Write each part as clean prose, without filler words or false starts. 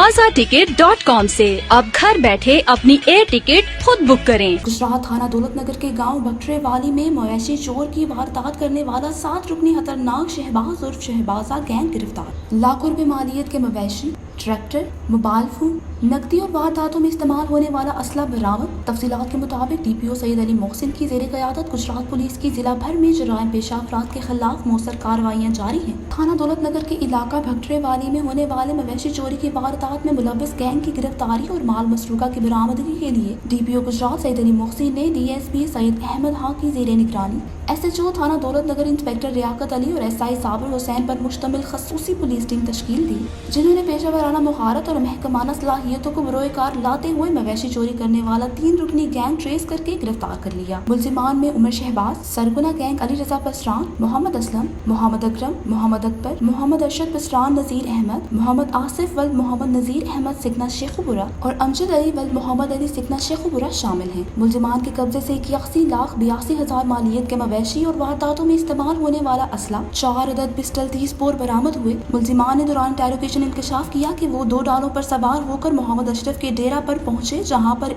TazaTicket.com से अब घर बैठे अपनी एयर टिकट खुद बुक करें। गुजरात थाना दौलत नगर के गांव भट्टरेवाली में मवेशी चोर की वारदात करने वाला 7 रुकनी खतरनाक शहबाज उर्फ शहबाजा गैंग गिरफ्तार। लाखों रुपए मालियत के मवेशी, ट्रैक्टर, मोबाइल फोन, नकदी और वारदातों में इस्तेमाल होने वाला असला बरामद। तफसीलात के मुताबिक DPO सईद अली मोहसिन की ज़ेरे क़यादत गुजरात पुलिस की जिला भर में जराइम पेशा अफराद के खिलाफ मौसर कार्रवाइयाँ जारी हैं। थाना दौलत नगर के इलाका भट्टरेवाली में होने वाले मवेशी चोरी की वारदात में मुलव्विस गैंग की गिरफ्तारी और माल मसरूका की बरामदगी के लिए DPO गुजरात सईद अली मोहसिन ने DSP सईद अहमद हाँ की ज़ेरे निगरानी SHO थाना दौलत नगर इंस्पेक्टर रियाकत अली और SI साबिर हुसैन पर मुश्तमिल खसूसी पुलिस टीम तश्कील दी, जिन्होंने पेशा वराना मुहारत और महकमाना सलाहियतों को बरोए कार लाते हुए मवेशी चोरी करने वाला 3 रुकनी गैंग ट्रेस करके गिरफ्तार कर लिया। मुलजिमान में उमर शहबाज, सरगुना गैंग अली रजा पसरान, मोहम्मद असलम, मोहम्मद अकरम, मोहम्मद अकबर, मोहम्मद अरशद पसरान, नजीर अहमद, मोहम्मद आसिफ वल्द मोहम्मद नजीर अहमद सिकना शेखुपुरा और अमजद अली वल्द मोहम्मद अली सिकना शेखुपुरा शामिल हैं। मुलजिमान के कब्जे से 81,82,000 मालियत के मवेशी और वारदातों में इस्तेमाल होने वाला असला, 4 अदद पिस्टल 30 बोर बरामद हुए। मुलजिमान ने दौरान इंटेरोगेशन इंकशाफ किया कि वो 2 डालों पर सवार होकर मोहम्मद अशरफ के डेरा पर पहुंचे, जहां पर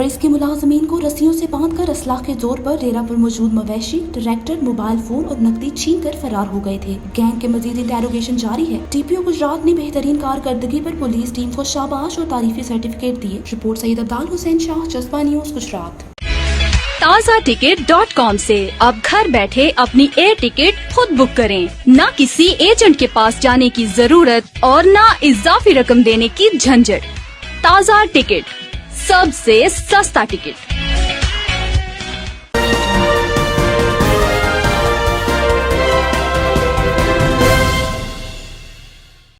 इसके मुलाजमीन को रस्सियों से बांधकर असलाह के जोर पर डेरा पर मौजूद मवेशी, ट्रैक्टर, मोबाइल फोन और नकदी छीन कर फरार हो गए थे। गैंग के मजीद इंटेरोगेशन जारी है। DPO गुजरात ने बेहतरीन कारकर्दगी पर पुलिस टीम को शाबाश और तारीफी सर्टिफिकेट दिए। रिपोर्ट सईद अब्दाल हुसैन शाह, जज्बा न्यूज गुजरात। TazaTicket.com से अब घर बैठे अपनी एयर टिकट खुद बुक करें। न किसी एजेंट के पास जाने की जरूरत और न इजाफी रकम देने की झंझट। ताज़ा टिकट, सबसे सस्ता टिकट।